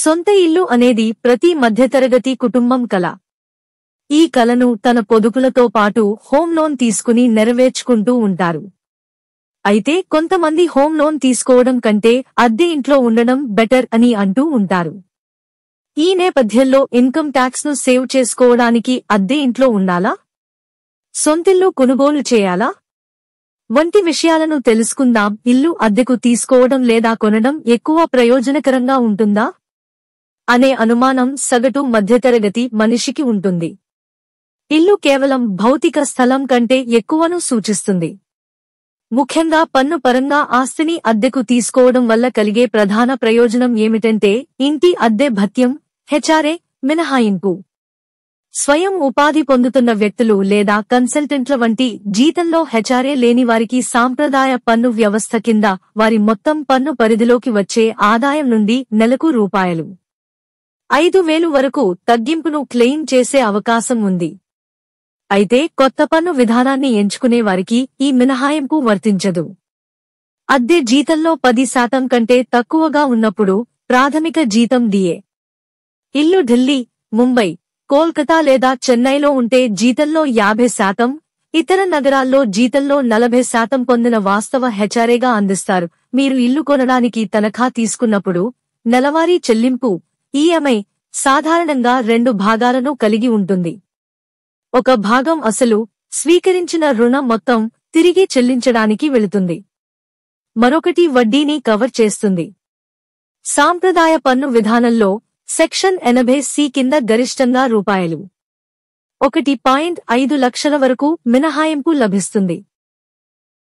సొంత ఇల్లు అనేది ప్రతి మధ్యతరగతి కుటుంబం కల. ఈ కలను తన పొదుపులతో పాటు హోమ్ లోన్ తీసుకుని నెరవేర్చుకుంటూ ఉంటారు. అయితే కొంతమంది హోమ్ లోన్ తీసుకోవడం కంటే అద్దె ఇంట్లో ఉండడం బెటర్ అని అంటూ ఉంటారు. ఈ నేపథ్యంలో ఇన్కమ్ ట్యాక్స్ ను సేవ్ చేసుకోవడానికి అద్దె ఇంట్లో ఉండాలా, సొంతిల్లు కొనుగోలు చేయాలా వంటి విషయాలను తెలుసుకుందాం. ఇల్లు అద్దెకు తీసుకోవడం లేదా కొనడం ఎక్కువ ప్రయోజనకరంగా ఉంటుందా అనే అనుమానం సగటు మధ్యతరగతి మనిషికి ఉంటుంది. ఇల్లు కేవలం భౌతిక స్థలం కంటే ఎక్కువను సూచిస్తుంది. ముఖ్యంగా పన్ను పరంగా ఆస్తిని అద్దెకు తీసుకోవడం వల్ల కలిగే ప్రధాన ప్రయోజనం ఏమిటంటే ఇంటి అద్దె భత్యం, హెచ్ఆర్ఏ మినహాయింపు. స్వయం ఉపాధి పొందుతున్న వ్యక్తులు లేదా కన్సల్టెంట్ల వంటి జీతంలో హెచ్ఆర్ఏ లేని వారికి సాంప్రదాయ పన్ను వ్యవస్థ కింద వారి మొత్తం పన్ను పరిధిలోకి వచ్చే ఆదాయం నుండి నెలకు రూ.5,000 వరకు తగ్గింపును క్లెయిమ్ చేసే అవకాశం ఉంది. అయితే కొత్త పన్ను విధానాన్ని ఎంచుకునే వారికి ఈ మినహాయింపు వర్తించదు. అద్దె జీతంలో 10% కంటే తక్కువగా ఉన్నప్పుడు ప్రాథమిక జీతం డిఏ. ఇల్లు ఢిల్లీ, ముంబై, కోల్కతా లేదా చెన్నైలో ఉంటే జీతంలో 50%, ఇతర నగరాల్లో జీతంలో 40% పొందిన వాస్తవ హెచ్ఆర్ఏగా అందిస్తారు. మీరు ఇల్లు కొనడానికి తనఖా తీసుకున్నప్పుడు నెలవారీ చెల్లింపు ఈఎంఐ సాధారణంగా 2 భాగాలను కలిగి ఉంటుంది. ఒక భాగం అసలు, స్వీకరించిన రుణ మొత్తం తిరిగి చెల్లించడానికి వెళుతుంది. మరొకటి వడ్డీని కవర్ చేస్తుంది. సాంప్రదాయ పన్ను విధానంలో సెక్షన్ 80C కింద గరిష్టంగా రూ.1.5 లక్షల వరకు మినహాయింపు లభిస్తుంది.